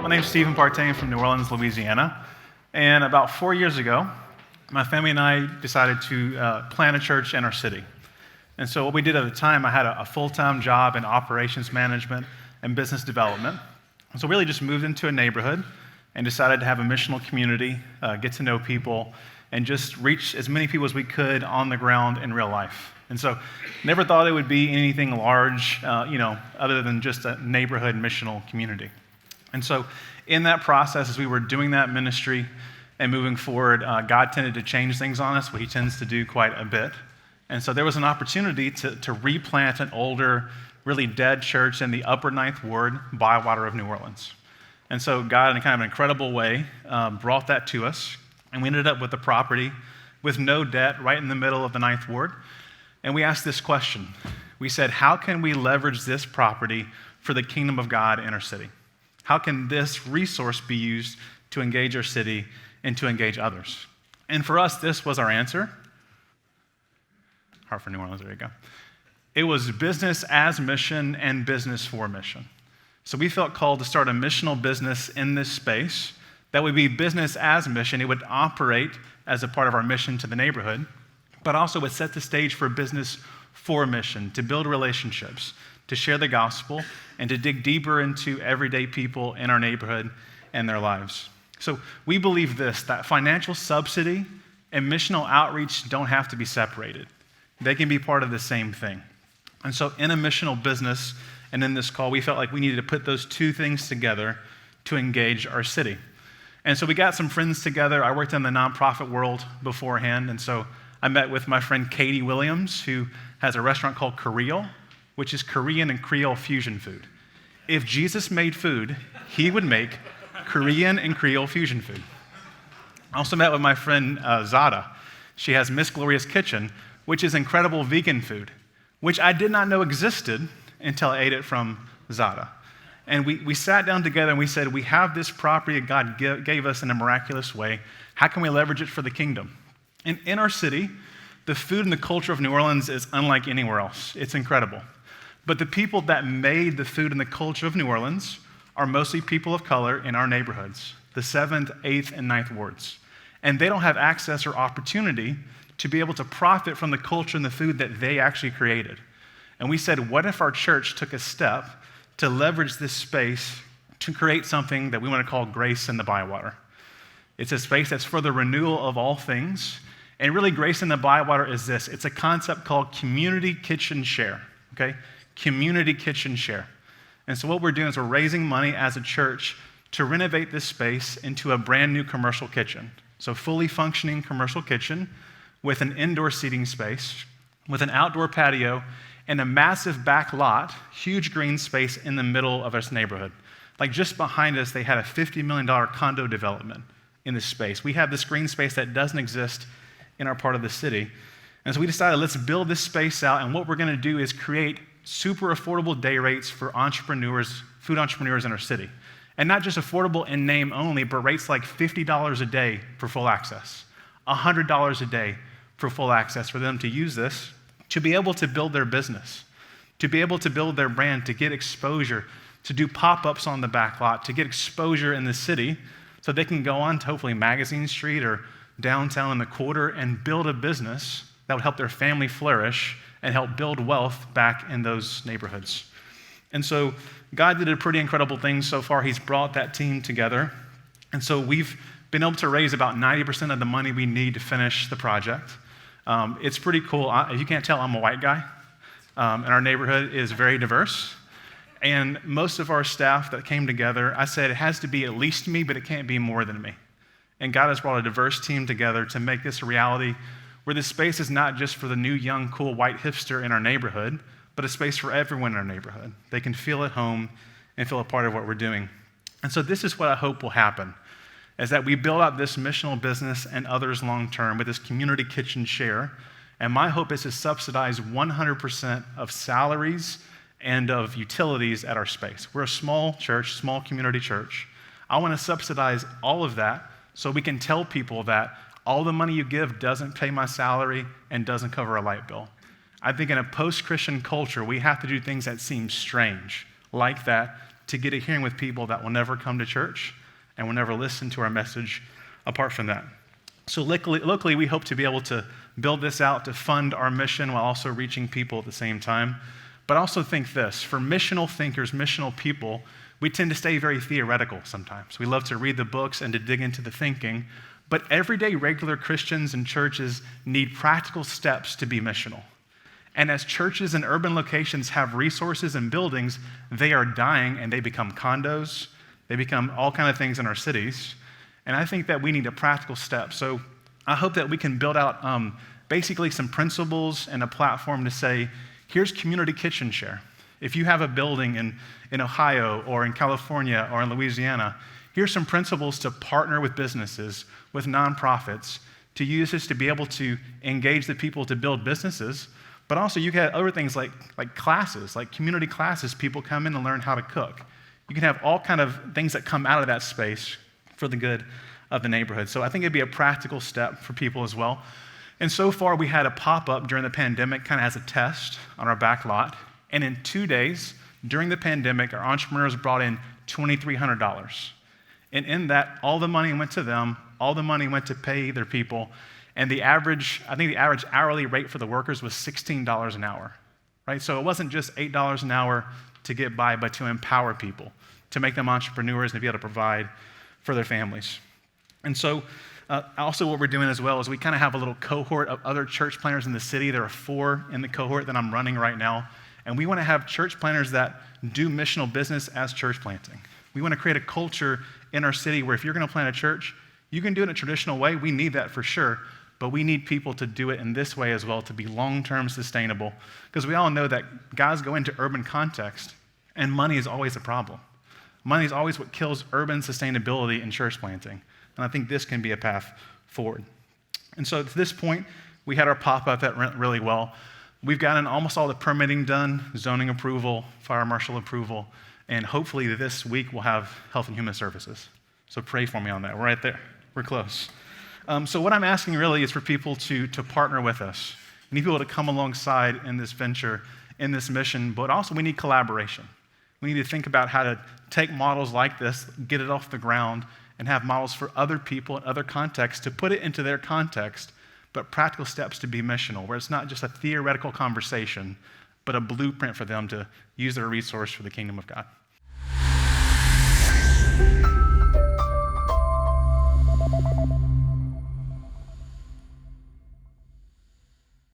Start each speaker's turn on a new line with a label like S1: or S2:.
S1: My name's Stephen Partain from New Orleans, Louisiana. And about 4 years ago, my family and I decided to plant a church in our city. And so what we did at the time, I had a full-time job in operations management and business development. And so really just moved into a neighborhood and decided to have a missional community, get to know people, and just reach as many people as we could on the ground in real life. And so never thought it would be anything large, other than just a neighborhood missional community. And so in that process, as we were doing that ministry and moving forward, God tended to change things on us, what he tends to do quite a bit. And so there was an opportunity to replant an older, really dead church in the upper Ninth Ward, Bywater of New Orleans. And so God, in kind of an incredible way, brought that to us. And we ended up with the property with no debt right in the middle of the Ninth Ward. And we asked this question. We said, how can we leverage this property for the kingdom of God in our city? How can this resource be used to engage our city and to engage others? And for us, this was our answer. Hard for New Orleans, there you go. It was business as mission and business for mission. So we felt called to start a missional business in this space that would be business as mission. It would operate as a part of our mission to the neighborhood, but also would set the stage for business for mission, to build relationships, to share the gospel, and to dig deeper into everyday people in our neighborhood and their lives. So we believe this, that financial subsidy and missional outreach don't have to be separated. They can be part of the same thing. And so in a missional business and in this call, we felt like we needed to put those two things together to engage our city. And so we got some friends together. I worked in the nonprofit world beforehand, and so I met with my friend Kayti Williams, who has a restaurant called Koreal, which is Korean and Creole fusion food. If Jesus made food, he would make Korean and Creole fusion food. I also met with my friend Zada. She has Miss Gloria's Kitchen, which is incredible vegan food, which I did not know existed until I ate it from Zada. And we sat down together and we said, we have this property that God gave us in a miraculous way. How can we leverage it for the kingdom? And in our city, the food and the culture of New Orleans is unlike anywhere else. It's incredible. But the people that made the food and the culture of New Orleans are mostly people of color in our neighborhoods, the 7th, 8th, and 9th wards. And they don't have access or opportunity to be able to profit from the culture and the food that they actually created. And we said, what if our church took a step to leverage this space to create something that we want to call Grace in the Bywater? It's a space that's for the renewal of all things. And really, Grace in the Bywater is this. It's a concept called community kitchen share, okay? Community kitchen share. And so what we're doing is we're raising money as a church to renovate this space into a brand new commercial kitchen. So fully functioning commercial kitchen with an indoor seating space, with an outdoor patio, and a massive back lot, huge green space in the middle of this neighborhood. Like just behind us, they had a $50 million condo development in this space. We have this green space that doesn't exist in our part of the city. And so we decided, let's build this space out, and what we're gonna do is create super affordable day rates for entrepreneurs, food entrepreneurs in our city. And not just affordable in name only, but rates like $50 a day for full access, $100 a day for full access for them to use this to be able to build their business, to be able to build their brand, to get exposure, to do pop-ups on the back lot, to get exposure in the city so they can go on to hopefully Magazine Street or downtown in the quarter and build a business that would help their family flourish and help build wealth back in those neighborhoods. And so God did a pretty incredible thing so far. He's brought that team together. And so we've been able to raise about 90% of the money we need to finish the project. It's pretty cool. If you can't tell, I'm a white guy. And our neighborhood is very diverse. And most of our staff that came together, I said, it has to be at least me, but it can't be more than me. And God has brought a diverse team together to make this a reality where this space is not just for the new, young, cool white hipster in our neighborhood, but a space for everyone in our neighborhood. They can feel at home and feel a part of what we're doing. And so this is what I hope will happen, is that we build out this missional business and others long-term with this community kitchen share. And my hope is to subsidize 100% of salaries and of utilities at our space. We're a small church, small community church. I want to subsidize all of that so we can tell people that all the money you give doesn't pay my salary and doesn't cover a light bill. I think in a post-Christian culture, we have to do things that seem strange, like that, to get a hearing with people that will never come to church and will never listen to our message apart from that. So locally, we hope to be able to build this out to fund our mission while also reaching people at the same time. But also think this, for missional thinkers, missional people, we tend to stay very theoretical sometimes. We love to read the books and to dig into the thinking, but everyday regular Christians and churches need practical steps to be missional. And as churches in urban locations have resources and buildings, they are dying and they become condos, they become all kind of things in our cities. And I think that we need a practical step. So I hope that we can build out basically some principles and a platform to say, here's community kitchen share. If you have a building in Ohio or in California or in Louisiana, here's some principles to partner with businesses, with nonprofits, to use this to be able to engage the people to build businesses. But also you can have other things like classes, like community classes. People come in and learn how to cook. You can have all kind of things that come out of that space for the good of the neighborhood. So I think it'd be a practical step for people as well. And so far, we had a pop-up during the pandemic kind of as a test on our back lot. And in 2 days, during the pandemic, our entrepreneurs brought in $2,300. And in that, all the money went to them, all the money went to pay their people. And the average hourly rate for the workers was $16 an hour, right? So it wasn't just $8 an hour to get by, but to empower people, to make them entrepreneurs and to be able to provide for their families. And so also what we're doing as well is we kind of have a little cohort of other church planners in the city. There are 4 in the cohort that I'm running right now. And we want to have church planners that do missional business as church planting. We want to create a culture in our city where if you're going to plant a church, you can do it in a traditional way. We need that for sure. But we need people to do it in this way as well to be long-term sustainable. Because we all know that guys go into urban context and money is always a problem. Money is always what kills urban sustainability in church planting. And I think this can be a path forward. And so at this point, we had our pop-up that went really well. We've gotten almost all the permitting done, zoning approval, fire marshal approval, and hopefully this week we'll have Health and Human Services. So pray for me on that. We're right there. We're close. So what I'm asking really is for people to partner with us. We need people to come alongside in this venture, in this mission, but also we need collaboration. We need to think about how to take models like this, get it off the ground, and have models for other people in other contexts to put it into their context, but practical steps to be missional, where it's not just a theoretical conversation, but a blueprint for them to use their resource for the kingdom of God.